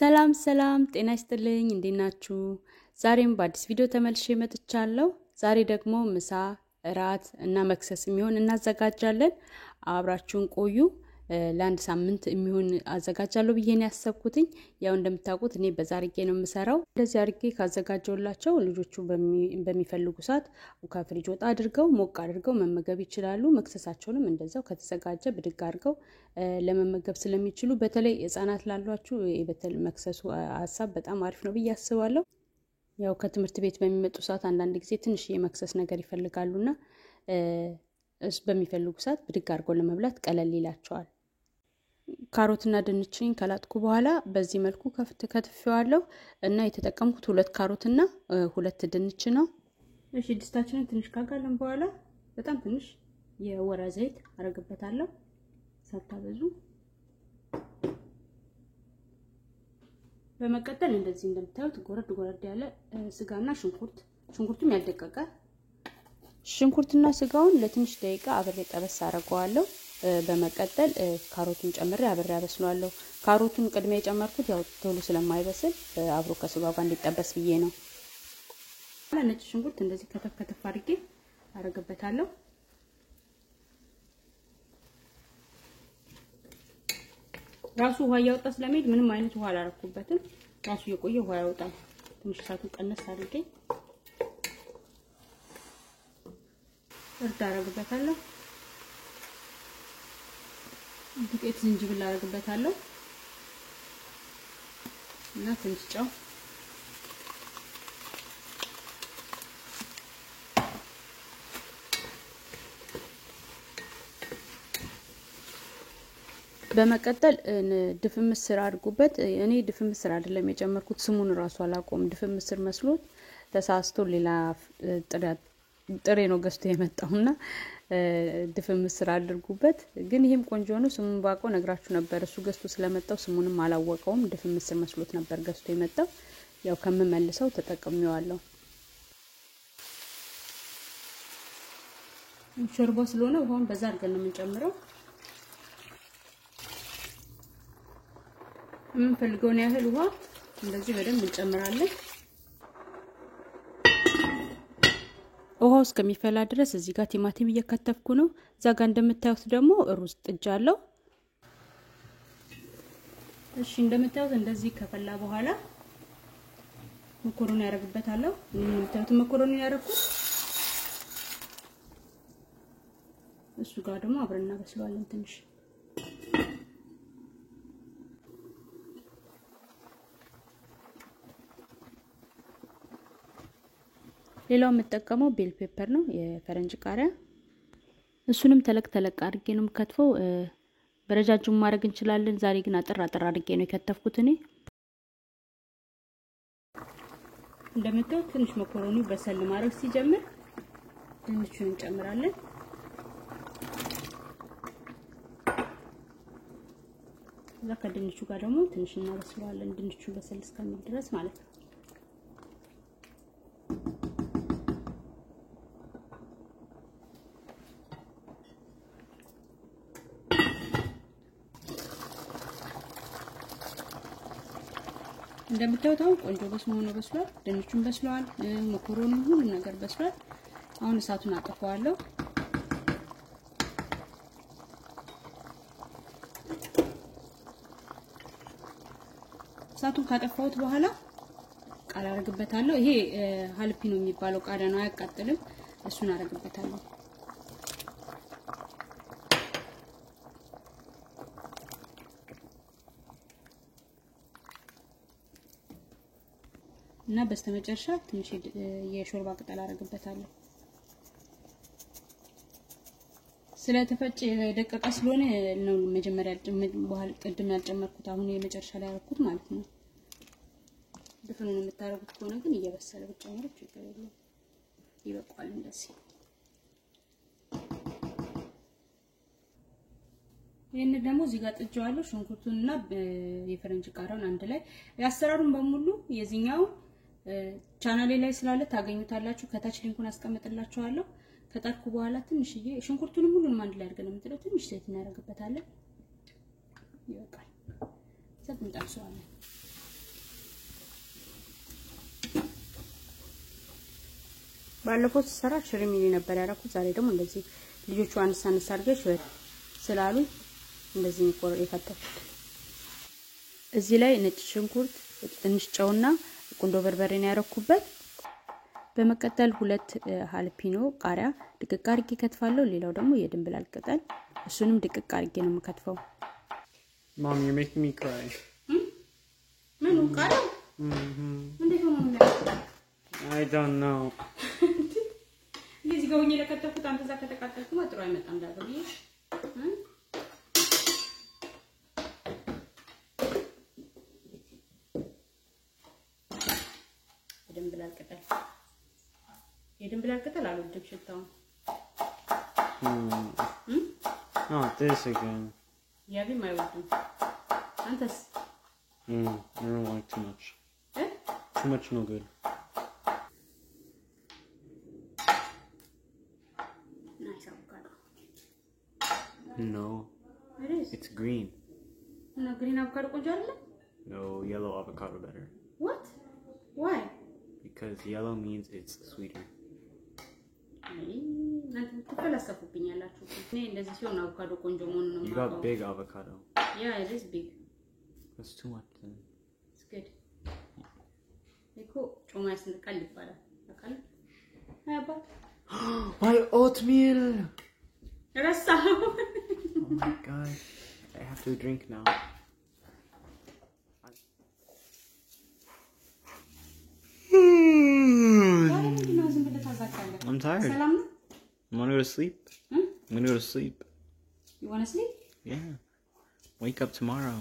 ሰላም ሰላም ጤና ይስጥልኝ እንዴት ናችሁ? ዛሬም በአዲስ ቪዲዮ ተመልሼ መጥቻለሁ። ዛሬ ደግሞ ምሳ እራት እና መክሰስ የሚሆን እናዘጋጃለን። አብራችሁን ቆዩ። ለአንድ ሳምንት የሚሆን አዘጋጃለሁ ብዬ ነው ያሰብኩትኝ። ያው እንደምታውቁት እኔ በዛ አድርጌ ነው የምሰራው። እንደዚህ አድርጌ ካዘጋጀውላቸው ልጆቹ በሚፈልጉ ሰዓት ከፍሪጅ ወጣ አድርገው ሞቅ አድርገው መመገብ ይችላሉ። መክሰሳቸውንም እንደዛው ከተዘጋጀ ብድግ አድርገው ለመመገብ ስለሚችሉ በተለይ ህፃናት ላሏችሁ መክሰሱ ሀሳብ በጣም አሪፍ ነው ብዬ አስባለሁ። ያው ከትምህርት ቤት በሚመጡ ሰዓት አንዳንድ ጊዜ ትንሽ የመክሰስ ነገር ይፈልጋሉና በሚፈልጉ ሰዓት ብድግ አድርገው ለመብላት ቀለል ይላቸዋል። ካሮትና ድንችን ከላጥኩ በኋላ በዚህ መልኩ ከትፌዋለሁ እና የተጠቀምኩት 2 ካሮትና 2 ድንች ነው። እሺ ድስታችንን ትንሽ ካጋለን በኋላ በጣም ትንሽ የወይራ ዘይት አረግበታለሁ። ሳታበዙ። በመቀጠል እንደዚህ እንደምታዩት ጎረድ ያለ ስጋና ሽንኩርቱም ያልደቀቀ ሽንኩርትና ስጋውን ለትንሽ ደቂቃ አብሬ ጠበስ አደርገዋለሁ። በመቀጠል ካሮቱን ጨምሬ አብሬ አበስለዋለሁ። ካሮቱን ቅድሜ የጨመርኩት ያው ቶሎ ስለማይበስል አብሮ ከስጋው ጋር እንዲጠበስ ብዬ ነው። ነጭ ሽንኩርት እንደዚህ ከተፍ አድርጌ አረግበታለሁ። ራሱ ውሃ ያወጣ ስለሚሄድ ምንም አይነት ውሃ አላረኩበትም። ራሱ የቆየ ውሃ ያወጣል። ትንሽ ሳቱን ቀነስ አድርጌ እርድ አረግበታለሁ። ዱቄት ዝንጅብል አረግበታለሁ እና ትንሽ ጨው በመቀጠል ድፍን ምስር አድርጉበት። እኔ ድፍን ምስር አይደለም የጨመርኩት ስሙን ራሱ አላቆም ድፍን ምስር መስሎት ተሳስቶ ሌላ ጥሬ ነው ገዝቶ የመጣውና ድፍን ምስር አድርጉበት። ግን ይሄም ቆንጆ ነው። ስሙን ባቆ ነግራችሁ ነበር። እሱ ገዝቶ ስለመጣው ስሙንም አላወቀውም። ድፍን ምስር መስሎት ነበር ገዝቶ የመጣው። ያው ከመመልሰው ተጠቅሜዋለሁ። ሾርባ ስለሆነ ውሃውን በዛ አድርገን ነው የምንጨምረው። የምንፈልገውን ያህል ውሃ እንደዚህ በደንብ እንጨምራለን። ውሃው እስከሚፈላ ድረስ እዚህ ጋር ቲማቲም እየከተፍኩ ነው። እዛ ጋር እንደምታዩት ደግሞ ሩዝ ጥጃለሁ። እሺ እንደምታዩት እንደዚህ ከፈላ በኋላ መኮሮኒ ያረግበታለሁ። እንደምታዩት መኮሮኒ ያረኩት እሱ ጋር ደግሞ አብረን እናበስለዋለን ትንሽ። ሌላው የምጠቀመው ቤል ፔፐር ነው፣ የፈረንጅ ቃሪያ። እሱንም ተለቅ አድርጌ ነው የምከትፈው። በረጃጅሙ ማድረግ እንችላለን። ዛሬ ግን አጥር አድርጌ ነው የከተፍኩት እኔ። እንደምታዩት ትንሽ መኮሮኒው በሰል ማድረግ ሲጀምር ድንቹን እንጨምራለን። እዛ ከድንቹ ጋር ደግሞ ትንሽ እናበስለዋለን። ድንቹ በሰል እስከሚል ድረስ ማለት ነው። እንደምታዩት አሁን ቆንጆ በስሏል። ድንቹን በስሏል፣ መኮሮኒው ሁሉ ነገር በስሏል። አሁን እሳቱን አጠፋዋለሁ። እሳቱን ካጠፋሁት በኋላ ቃሪያ አረግበታለሁ። ይሄ ሀልፒኖ የሚባለው ቃሪያ ነው፣ አያቃጥልም። እሱን አረግበታለሁ። እና በስተመጨረሻ ትንሽ የሾርባ ቅጠል አረግበታለሁ። ስለተፈጨ ደቀቀ ስለሆነ ነው መጀመሪያ በኋላ ቅድም ያልጨመርኩት፣ አሁን የመጨረሻ ላይ አረኩት ማለት ነው። ድፍኑን የምታረጉት ከሆነ ግን እየበሰለ ብቻ ችግር የለውም፣ ይበቃዋል እንደዚህ። ይሄን ደግሞ እዚህ ጋር ጥጄዋለሁ። ሽንኩርቱንና የፈረንጅ ቃሪያውን አንድ ላይ ያሰራሩን በሙሉ የዚህኛው ቻናሌ ላይ ስላለ ታገኙታላችሁ። ከታች ሊንኩን አስቀምጥላችኋለሁ። ከጣድኩ በኋላ ትንሽዬ ሽንኩርቱንም ሁሉንም አንድ ላይ አድርገን የምንጥለው ትንሽ ዘይት እናደርግበታለን። ይበቃል። ሰጥ እንጠብሰዋለን። ባለፈው ሰራ ሽሪሚኒ ነበር ያደረኩት ዛሬ ደግሞ እንደዚህ ልጆቹ አንሳንስ አድርገሽ ስላሉ እንደዚህ ነው የከተፍኩት እዚህ ላይ ነጭ ሽንኩርት ትንሽ ጨውና ቁንዶ በርበሬ ነው ያደረኩበት በመቀጠል ሁለት ሃልፒኖ ቃሪያ ድቅቅ አድርጌ ከትፋለሁ ሌላው ደግሞ የድንብላል ቅጠል እሱንም ድቅቅ አድርጌ ነው የምከትፈው Mom, you're making me cry. ምኑ ቃሪያ እንዴት ሆነ I don't know. ለዚህ ጋር ለከተፍኩት አንተ እዛ ከተቃጠልኩ ጥሩ አይመጣም ዳግም የድንብላል ቅጠል አልወድም ሽታው Oh, this again. ያቢ ማይወድም አንተስ I don't like too much. Too much no good. Nice avocado. No. It is. It's green. No, green avocado ቆንጆ አይደለም? No, yellow avocado better. What? Why? Because yellow means it's sweeter. You got big avocado. Yeah, it is big. That's too much then. It's good. My oatmeal! Oh my god. I have to drink now. I'm tired. I want to go to sleep. I'm going to go to sleep. You want to sleep? Yeah. Wake up tomorrow.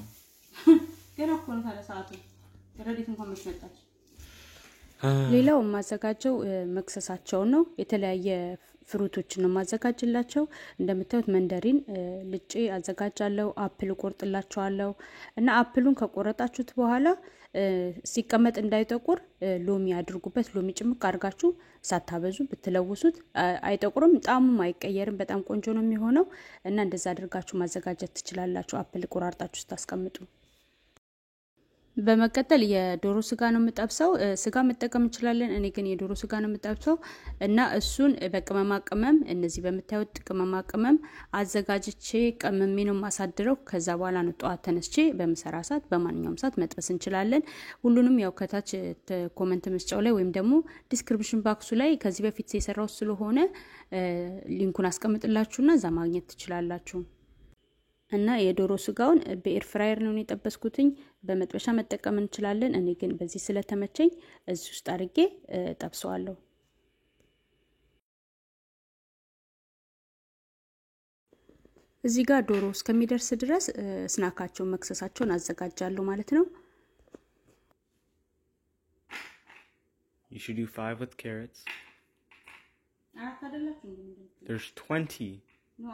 ሌላው ማዘጋጀው መክሰሳቸው ነው የተለያየ ፍሩቶችን ነው ማዘጋጅላቸው እንደምታዩት መንደሪን ልጬ አዘጋጃለሁ አፕል ቆርጥላቸዋለሁ እና አፕሉን ከቆረጣችሁት በኋላ ሲቀመጥ እንዳይጠቁር ሎሚ አድርጉበት ሎሚ ጭምቅ አድርጋችሁ ሳታበዙ ብትለውሱት አይጠቁርም ጣሙም አይቀየርም በጣም ቆንጆ ነው የሚሆነው እና እንደዛ አድርጋችሁ ማዘጋጀት ትችላላችሁ አፕል ቆራርጣችሁ ታስቀምጡ በመቀጠል የዶሮ ስጋ ነው የምጠብሰው ስጋ መጠቀም እንችላለን እኔ ግን የዶሮ ስጋ ነው የምጠብሰው እና እሱን በቅመማ ቅመም እነዚህ በመታዩት ቅመማ ቅመም አዘጋጅቼ ቀመሜ ነው ማሳድረው ከዛ በኋላ ነው ጧት ተነስቼ በመሰራ ሰዓት በማንኛውም ሰዓት መጥበስ እንችላለን ሁሉንም ያው ከታች ኮሜንት መስጫው ላይ ወይም ደግሞ ዲስክሪፕሽን ባክሱ ላይ ከዚህ በፊት የሰራው ስለሆነ ሊንኩን አስቀምጥላችሁና እዛ ማግኘት ትችላላችሁ እና የዶሮ ስጋውን በኤር ፍራየር ነው የጠበስኩትኝ በመጥበሻ መጠቀም እንችላለን እኔ ግን በዚህ ስለተመቸኝ እዚህ ውስጥ አድርጌ ጠብሰዋለሁ እዚህ ጋር ዶሮ እስከሚደርስ ድረስ ስናካቸው መክሰሳቸውን አዘጋጃለሁ ማለት ነው You should do 5 with carrots. There's 20. No,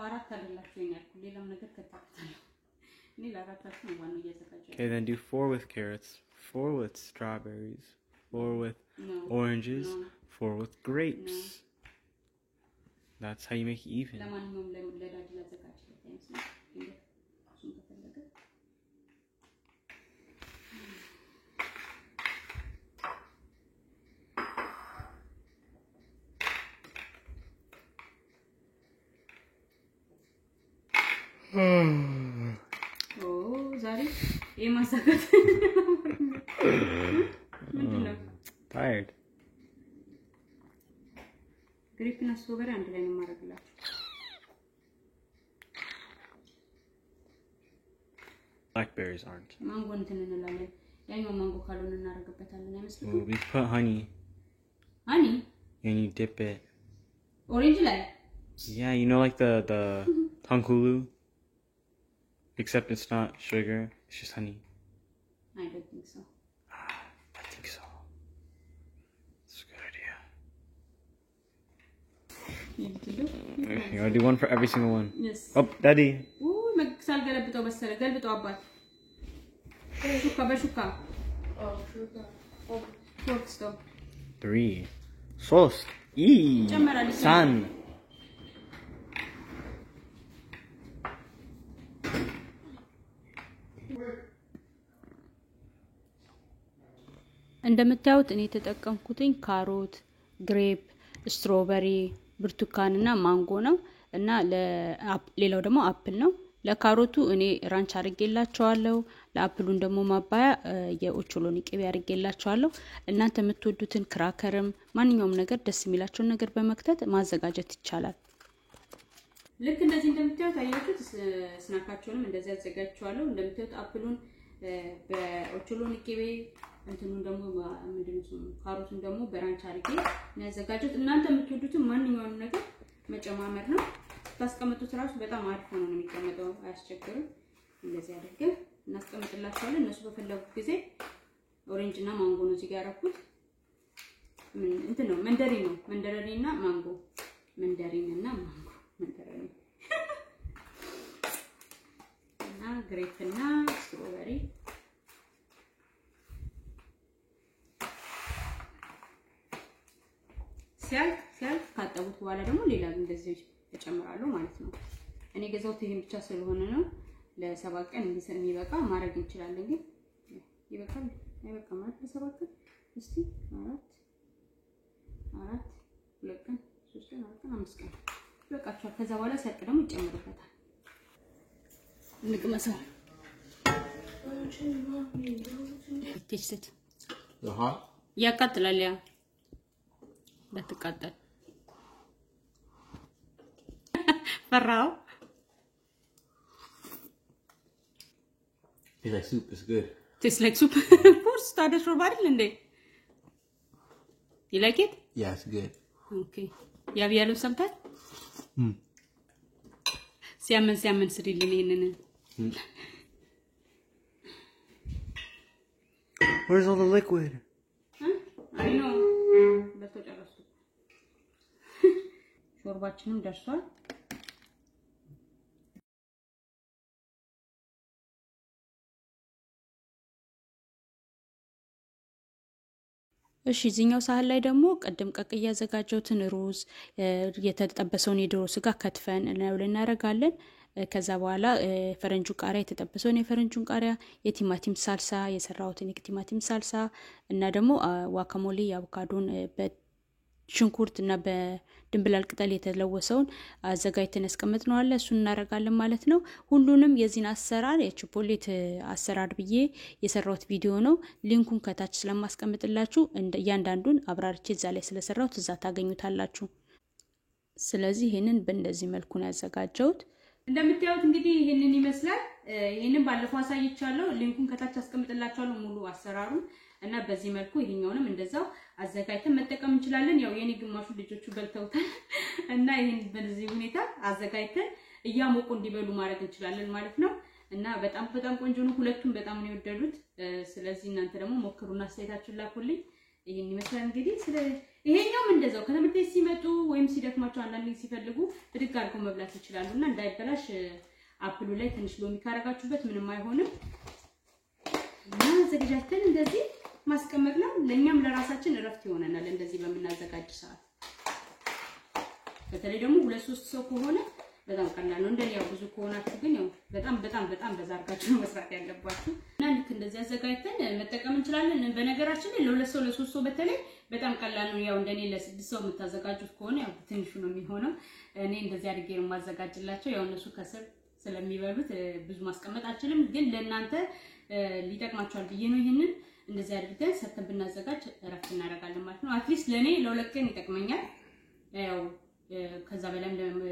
okay, then do 4 with carrots, 4 with strawberries, 4 with oranges, 4 with grapes. That's how you make it even. Oh, Zari, ये मसाला tired. Grape na strawberry and lemon maragla. Blackberries aren't. Mango ntenenalale. Yani mango kalona naragapetalle nameslu. Oh, we put honey. Honey? And you dip it. Orange like? Yeah, you know like the Tankulu? Except it's not sugar, it's just honey. I don't think so. I think so. It's a good idea. You gotta do one for every single one. Yes. Oh, Daddy. Ooh, magsal galabito basara. Galabito abat. Shuka. Oh, shuka. Oh, fork stop. 3. Sauce. San. እንደምታዩት እኔ ተጠቀምኩትኝ ካሮት ግሬፕ ስትሮበሪ፣ ብርቱካንና ማንጎ ነው እና ሌላው ደግሞ አፕል ነው። ለካሮቱ እኔ ራንች አድርጌላቸዋለሁ። ለአፕሉን ደግሞ ማባያ የኦቾሎኒ ቅቤ አድርጌላቸዋለሁ። እናንተ የምትወዱትን ክራከርም ማንኛውም ነገር ደስ የሚላቸውን ነገር በመክተት ማዘጋጀት ይቻላል። ልክ እንደዚህ እንደምታዩት አያችሁት። ስናካቸውንም እንደዚህ አዘጋጅቻለሁ። እንደምታዩት አፕሉን በኦቾሎኒ ቅቤ እንትኑን ደግሞ ምንድነው ካሮቱን ደግሞ በራንች አድርጌ ያዘጋጀሁት። እናንተ የምትወዱትን ማንኛውንም ነገር መጨማመር ነው። ታስቀምጡት ራሱ በጣም አሪፍ ሆኖ ነው የሚቀመጠው፣ አያስቸግርም። እንደዚህ አድርገን እናስቀምጥላችኋለን። እነሱ በፈለጉት ጊዜ ኦሬንጅ እና ማንጎ ነው እዚህ ጋር ያደረኩት። እንትን ነው መንደሪና ማንጎ መንደሪንና ማንጎ መንደሪን እና ግሬፕ እና ስትሮበሪ ሲያልፍ ካጠቡት በኋላ ደግሞ ሌላ እንደዚህ እጨምራለሁ ማለት ነው። እኔ ገዛሁት ይሄን ብቻ ስለሆነ ነው። ለ7 ቀን የሚበቃ ማድረግ እንችላለን። ግን ይበቃል አይበቃም ማለት ለ7 ቀን እስቲ 4 2 ቀን 3 ቀን 4 ቀን 5 ቀን ይበቃችኋል። ከዛ በኋላ ሲያልቅ ደግሞ ይጨምሩበታል። እንቅመሰው። ቴስት ያቃጥላል። ያ በትቃጠል ፈራው። Tastes like soup. It's good. Tastes like soup. Of course, started for bottle and You like it? Yeah, it's good. Okay. You have yellow sometimes? Salmon really in. Where's all the liquid? Huh? I know. That's what I was doing. ሾርባችንም ደርሷል። እሺ እዚህኛው ሳህን ላይ ደግሞ ቀደም ቀቅያ ያዘጋጀሁትን ሩዝ የተጠበሰውን የዶሮ ስጋ ከትፈን እናደርጋለን። ከዛ በኋላ ፈረንጁ ቃሪያ የተጠበሰውን የፈረንጁን ቃሪያ፣ የቲማቲም ሳልሳ የሰራሁትን የቲማቲም ሳልሳ እና ደግሞ ዋካሞሌ የአቮካዶን በሽንኩርት እና በድንብላል ቅጠል የተለወሰውን አዘጋጅተን ያስቀመጥነው አለ። እሱን እናደርጋለን ማለት ነው። ሁሉንም የዚህን አሰራር የቺፖሌት አሰራር ብዬ የሰራሁት ቪዲዮ ነው። ሊንኩን ከታች ስለማስቀምጥላችሁ እያንዳንዱን አብራርቼ እዛ ላይ ስለሰራሁት እዛ ታገኙታላችሁ። ስለዚህ ይሄንን በእንደዚህ መልኩ ነው ያዘጋጀሁት። እንደምታዩት እንግዲህ ይሄንን ይመስላል። ይሄንን ባለፈው አሳይቻለሁ። ሊንኩን ከታች አስቀምጥላችኋለሁ ሙሉ አሰራሩን እና በዚህ መልኩ ይሄኛውንም እንደዛው አዘጋጅተን መጠቀም እንችላለን። ያው የኔ ግማሹ ልጆቹ በልተውታል እና ይሄን በዚህ ሁኔታ አዘጋጅተን እያሞቁ እንዲበሉ ማድረግ እንችላለን ማለት ነው። እና በጣም ቆንጆ ነው። ሁለቱም በጣም ነው የወደዱት። ስለዚህ እናንተ ደግሞ ሞክሩና አስተያየታችሁን ላኩልኝ። ይሄን ይመስላል እንግዲህ። ይሄኛውም እንደዛው ከትምህርት ቤት ሲመጡ ወይም ሲደክማቸው አንዳንዴ ሲፈልጉ ብድግ አድርገው መብላት ይችላሉና እንዳይበላሽ አፕሉ ላይ ትንሽ ሎሚ ካረጋችሁበት ምንም አይሆንም። እና አዘጋጅተን እንደዚህ ማስቀመጥ ነው። ለኛም ለራሳችን እረፍት ይሆነናል እንደዚህ በመናዘጋጅ ሰዓት። በተለይ ደግሞ 2-3 ሰው ከሆነ በጣም ቀላል ነው። እንደኔ ያው ብዙ ከሆናችሁ ግን ያው በጣም በዛ አድርጋችሁ ነው መስራት ያለባችሁ። እና ልክ እንደዚህ አዘጋጅተን መጠቀም እንችላለን። በነገራችን ላይ ለ2 ሰው ለ3 ሰው በተለይ በጣም ቀላል ነው። ያው እንደኔ ለ6 ሰው የምታዘጋጁት ከሆነ ያው ትንሹ ነው የሚሆነው። እኔ እንደዚህ አድርጌ ነው ማዘጋጅላቸው። ያው እነሱ ከስር ስለሚበሉት ብዙ ማስቀመጥ አልችልም፣ ግን ለእናንተ ሊጠቅማችኋል ብዬ ነው ይሄንን እንደዚህ አድርገን ሰተን ብናዘጋጅ እረፍት እናደርጋለን ማለት ነው። አትሊስት ለኔ ለ2 ቀን ይጠቅመኛል። ያው ከዛ በላይ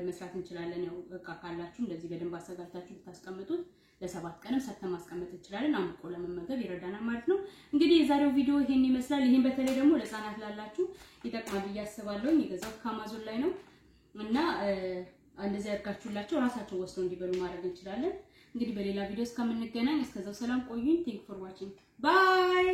መስራት እንችላለን። ያው እቃ ካላችሁ እንደዚህ በደንብ አዘጋጅታችሁ ብታስቀምጡት ለ7 ቀንም ሰተን ማስቀመጥ እንችላለን። አንቆ ለመመገብ ይረዳናል ማለት ነው። እንግዲህ የዛሬው ቪዲዮ ይሄን ይመስላል። ይሄን በተለይ ደግሞ ለህፃናት ላላችሁ ይጠቅማል ብዬ አስባለሁ። የገዛሁት ከአማዞን ላይ ነው እና እንደዚህ አድርጋችሁላቸው ራሳቸው ወስደው እንዲበሉ ማድረግ እንችላለን። እንግዲህ በሌላ ቪዲዮ እስከምንገናኝ እስከዛው ሰላም ቆዩኝ። ቴንክ ፎር ዋቺንግ ባይ።